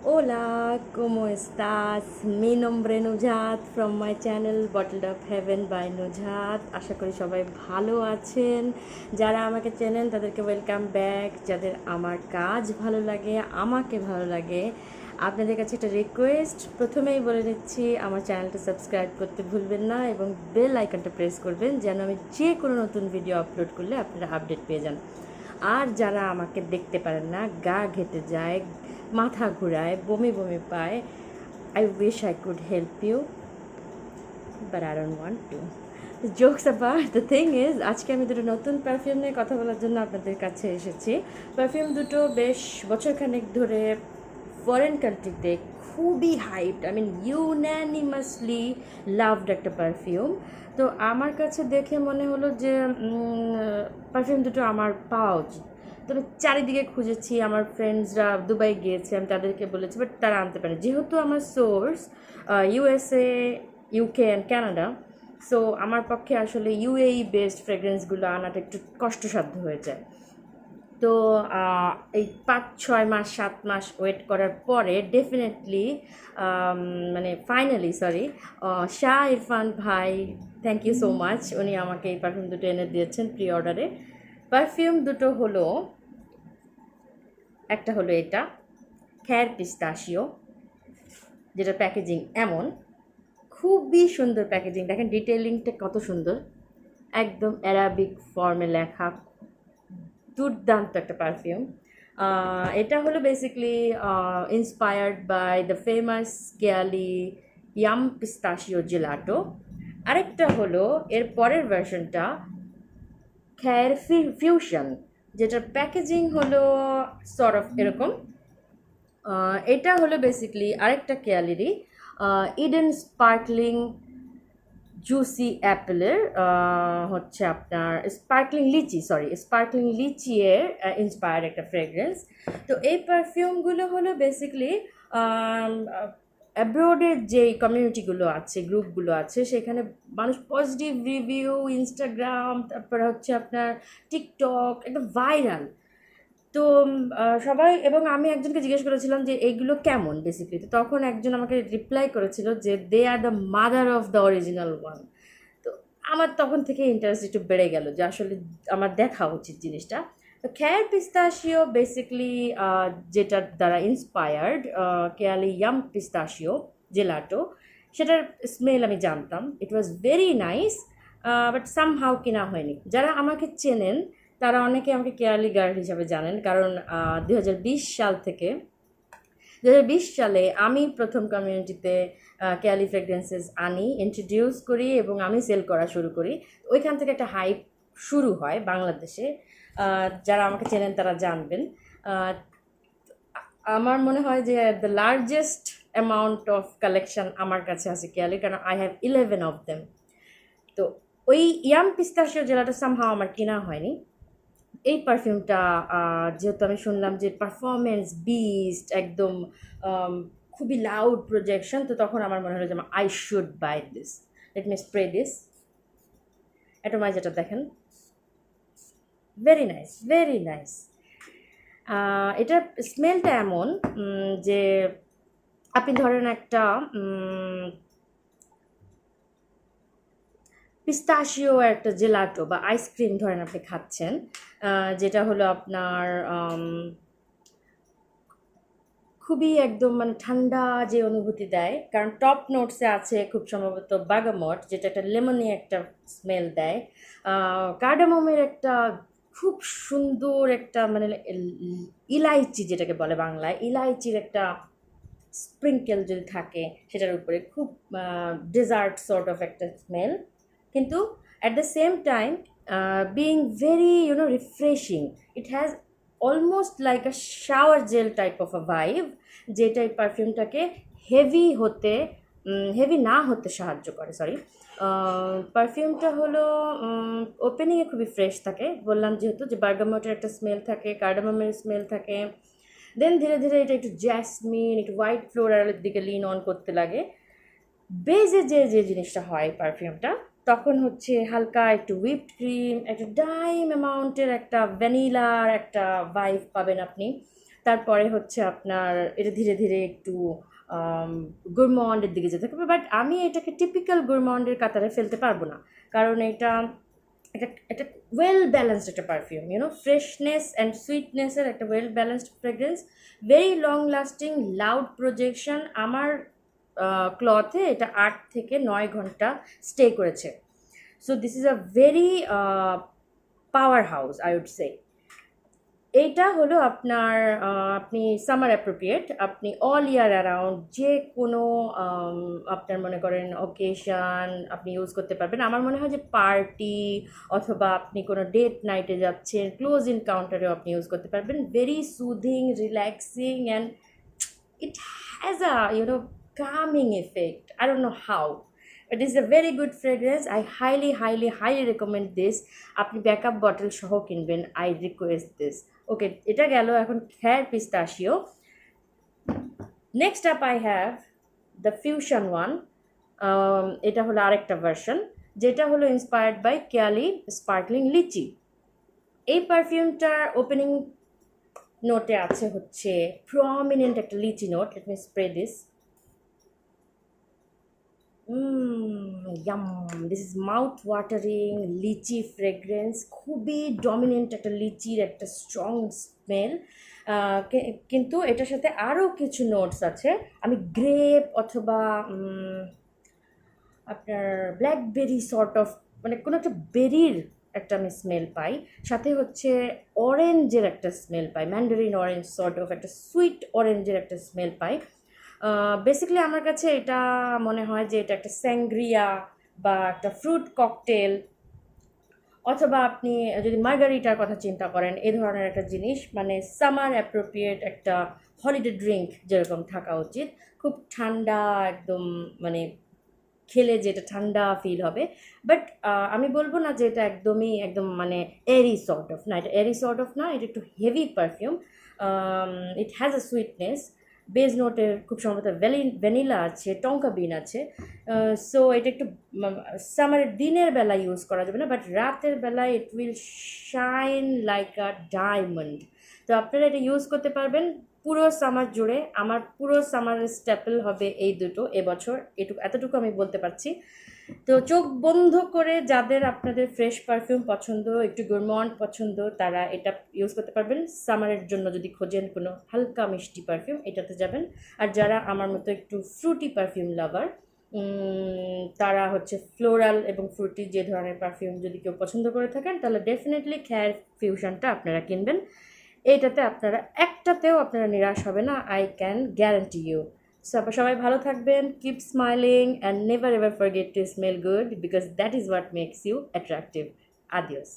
Hola, ¿cómo estás? Mi nombre Nujat from my channel Bottled Up Heaven by Nujat. আশা করি সবাই ভালো আছেন। যারা আমাকে চেনেন তাদেরকে ওয়েলকাম ব্যাক। যাদের আমার কাজ ভালো লাগে, আমাকে ভালো লাগে, আপনাদের কাছে একটা রিকোয়েস্ট প্রথমেই বলে নিচ্ছি, আমার চ্যানেলটা সাবস্ক্রাইব করতে ভুলবেন না এবং বেল আইকনটা প্রেস করবেন যেন আমি যে কোনো নতুন ভিডিও আপলোড করলে আপনারা আপডেট পেয়ে যান। আর যারা আমাকে দেখতে পারেন না, গা ঘেটে যায়, মাথা ঘুরায়, বমি বমি পায়, I wish I could help you but I don't want to. Jokes apart, the thing is, আজকে আমি দুটো নতুন পারফিউম নিয়ে কথা বলার জন্য আপনাদের কাছে এসেছি। পারফিউম দুটো বেশ বছরখানেক ধরে ফরেন কান্ট্রিতে খুবই হাইপড, আই মিন ইউন্যানিমাসলি লাভড একটা পারফিউম। তো আমার কাছে দেখে মনে হলো যে পারফিউম দুটো আমার পাওয়া উচিত। তো আমি চারিদিকে খুঁজেছি, আমার ফ্রেন্ডসরা দুবাই গিয়েছে, আমি তাদেরকে বলেছি, বাট তারা আনতে পারে, যেহেতু আমার source USA, UK and Canada. So আমার পক্ষে আসলে ইউএই বেসড ফ্রেগরেন্সগুলো আনাটা একটু কষ্টসাধ্য হয়ে যায়। তো এই 5-6 মাস 7 মাস ওয়েট করার পরে ডেফিনেটলি, মানে ফাইনালি, সরি, শাহ ইরফান ভাই, থ্যাংক ইউ সো মাচ, উনি আমাকে এই পারফিউম দুটো এনে দিয়েছেন প্রি অর্ডারে। পারফিউম দুটো হলো, একটা হলো এটা খ্যার পিস্তাশিও, যেটা প্যাকেজিং এমন, খুবই সুন্দর প্যাকেজিং, দেখেন ডিটেলিংটা কত সুন্দর, একদম অ্যারাবিক ফর্মে লেখা, দুর্দান্ত একটা পারফিউম। এটা হলো basically inspired by the famous Kayali yum pistachio gelato. আরেকটা হলো এর পরের ভার্সনটা খ্যার ফিউশন, যেটার প্যাকেজিং হলো সর্ট অফ এরকম। এটা হলো বেসিকলি আরেকটা কেয়ালিরই ইডেন স্পার্কলিং জুসি অ্যাপেলের, হচ্ছে আপনার স্পার্কলিং লিচি এর ইন্সপায়ার্ড একটা ফ্রেগরেন্স। তো এই পারফিউমগুলো হলো বেসিকলি অ্যাব্রোডের যে কমিউনিটিগুলো আছে, গ্রুপগুলো আছে, সেখানে মানুষ পজিটিভ রিভিউ, ইনস্টাগ্রাম, তারপরে হচ্ছে আপনার টিকটক, একদম ভাইরাল। তো সবাই, এবং আমি একজনকে জিজ্ঞেস করেছিলাম যে এইগুলো কেমন বেসিক্যালি, তো তখন একজন আমাকে রিপ্লাই করেছিল যে they are the mother of the original one. তো আমার তখন থেকে ইন্টারেস্ট একটু বেড়ে গেল যে আসলে আমার দেখা উচিত জিনিসটা। তো খ্যার পিস্তাশিও বেসিক্যালি যেটার দ্বারা ইন্সপায়ার্ড, কেয়ালি ইয়াম পিস্তাশিও জেলাটো, সেটার স্মেল আমি জানতাম, it was very nice, but somehow কেনা হয়নি। যারা আমাকে চেনেন তারা অনেকে আমাকে কেয়ারলি গার্ল হিসাবে জানেন, কারণ 2020 সাল থেকে, 2020 সালে আমি প্রথম কমিউনিটিতে কেয়ারলি ফ্রেগরেন্সেস আনি, ইন্ট্রোডিউস করি এবং আমি সেল করা শুরু করি। ওইখান থেকে একটা হাইপ শুরু হয় বাংলাদেশে। যারা আমাকে চেনেন তারা জানবেন। আহ, আমার মনে হয় যে the largest amount of collection আমার কাছে আছে কেয়ারলি, কারণ আই হ্যাভ 11 অফ দেম। তো ওই ইয়াম পিস্তাশিও জেলাটা সামহাও আমার কেনা হয়নি। এই পারফিউমটা যেহেতু আমি শুনলাম যে পারফরমেন্স বিস্ট একদম, আম, খুবই লাউড প্রজেকশন, তো তখন আমার মনে হলো যে I should buy this, let me spray this. অ্যাটোমাই যেটা দেখেন, ভেরি নাইস, ভেরি নাইস। এটার স্মেলটা এমন যে আপনি ধরেন একটা পিস্তাশিও একটা জেলাটো বা আইসক্রিম ধরেন আপনি খাচ্ছেন, যেটা হলো আপনার খুবই একদম মানে ঠান্ডা যে অনুভূতি দেয়, কারণ টপ নোটসে আছে খুব সম্ভবত বাগামট, যেটা একটা লেমনি একটা স্মেল দেয়, কার্ডামমের একটা খুব সুন্দর একটা মানে ইলাইচি যেটাকে বলে বাংলায়, ইলাইচির একটা স্প্রিঙ্কেল যদি থাকে সেটার উপরে, খুব ডেজার্ট সর্ট অফ একটা স্মেল, কিন্তু at the same time being very refreshing. It has almost like a shower gel type of a vibe, যেটা এই পারফিউমটাকে হেভি হতে, হেভি না হতে সাহায্য করে, সরি। পারফিউমটা হলো ওপেনিংয়ে খুবই ফ্রেশ থাকে, বললাম যেহেতু যে বার্গামটের একটা স্মেল থাকে, কার্ডামামের স্মেল থাকে, দেন ধীরে ধীরে এটা একটু জ্যাসমিন, একটু হোয়াইট ফ্লোরালের দিকে লিন অন করতে লাগে। বেজে যে যে জিনিসটা হয় পারফিউমটা, তখন হচ্ছে হালকা একটু হুইপড ক্রিম, একটা ডাইম অ্যামাউন্টের একটা ভ্যানিলার একটা ভাইব পাবেন আপনি। তারপরে হচ্ছে আপনার এটা ধীরে ধীরে একটু গুরমন্ডের দিকে যেতে হবে, বাট আমি এটাকে টিপিক্যাল গুরমন্ডের কাতারে ফেলতে পারবো না, কারণ এটা এটা একটা ওয়েল ব্যালেন্সড একটা পারফিউম, ফ্রেশনেস অ্যান্ড সুইটনেসের একটা well balanced fragrance, very long lasting, loud projection. আমার ক্লথে এটা 8 থেকে 9 ঘন্টা স্টে করেছে। So this is a very power house, I would say. এইটা হলো আপনার আপনি সামার অ্যাপ্রোপ্রিয়েট, আপনি অল ইয়ার অ্যারাউন্ড যে কোনো আপনার মনে করেন অকেশান আপনি ইউজ করতে পারবেন। আমার মনে হয় যে পার্টি অথবা আপনি কোনো ডেট নাইটে যাচ্ছেন, ক্লোজ ইনকাউন্টারেও আপনি ইউজ করতে পারবেন। Very soothing, relaxing, and it has a calming effect. I don't know how, but it's a very good fragrance. I highly recommend this. আপনি ব্যাকআপ বটল সহ কিনবেন, I request this. ওকে, এটা গেল। এখন খেয়ার pistachio. Next up I have the fusion one. এটা হলো আরেকটা ভার্সন, যেটা হলো inspired by Kayali sparkling lychee. এই পারফিউমটার ওপেনিং নোটে আছে হচ্ছে প্রমিনেন্ট একটা লিচি নোট। Let me spray this. Yum, this is mouth watering lychee fragrance, খুবই ডমিনেন্ট একটা লিচির একটা স্ট্রং স্মেল। কিন্তু এটার সাথে আরও কিছু নোটস আছে। আমি গ্রেপ অথবা আপনার ব্ল্যাকবেরি সর্ট অফ, মানে কোনো একটা বেরির একটা আমি স্মেল পাই, সাথে হচ্ছে অরেঞ্জের একটা smell pi, Mandarin orange sort of একটা সুইট অরেঞ্জের একটা স্মেল পাই। বেসিক্যালি আমার কাছে এটা মনে হয় যে এটা একটা স্যাংগ্রিয়া বা একটা ফ্রুট ককটেল, অথবা আপনি যদি মার্গারিটার কথা চিন্তা করেন, এই ধরনের একটা জিনিস, মানে সামার অ্যাপ্রোপ্রিয়েট একটা হলিডে ড্রিঙ্ক যেরকম থাকা উচিত, খুব ঠান্ডা একদম, মানে খেলে যেটা ঠান্ডা ফিল হবে। বাট আমি বলবো না যে এটা একদম মানে এরি সর্ট অফ না, এটা এরি সর্ট অফ না, এটা একটু heavy perfume. It has a sweetness, base নোটের খুব সম্ভবত ভ্যানিলা আছে, টঙ্কা বিন আছে। সো এটা একটু সামারের দিনের বেলা ইউজ করা যাবে না, বাট রাতের বেলায় it will shine like a diamond. তো আপনারা এটা ইউজ করতে পারবেন পুরো সামার জুড়ে। আমার পুরো সামারের স্ট্যাপল হবে এই দুটো এবছর, এতটুকু আমি বলতে পারছি। তো চোখ বন্ধ করে যাদের আপনাদের ফ্রেশ পারফিউম পছন্দ, একটু গুরমন্ড পছন্দ, তারা এটা ইউজ করতে পারবেন। সামারের জন্য যদি খোঁজেন কোনো হালকা মিষ্টি পারফিউম, এটাতে যাবেন। আর যারা আমার মতো একটু ফ্রুটি পারফিউম লাভার, তারা হচ্ছে ফ্লোরাল এবং ফ্রুটি যে ধরনের পারফিউম যদি কেউ পছন্দ করে থাকেন, তাহলে ডেফিনেটলি খেয়ার ফিউশনটা আপনারা কিনবেন। এইটাতে আপনারা একটাতেও আপনারা নিরাশ হবে না, আই ক্যান গ্যারান্টি ইউ। সবাই ভালো থাকবেন, keep smiling, and never ever forget to smell good, because that is what makes you attractive. আদিওস।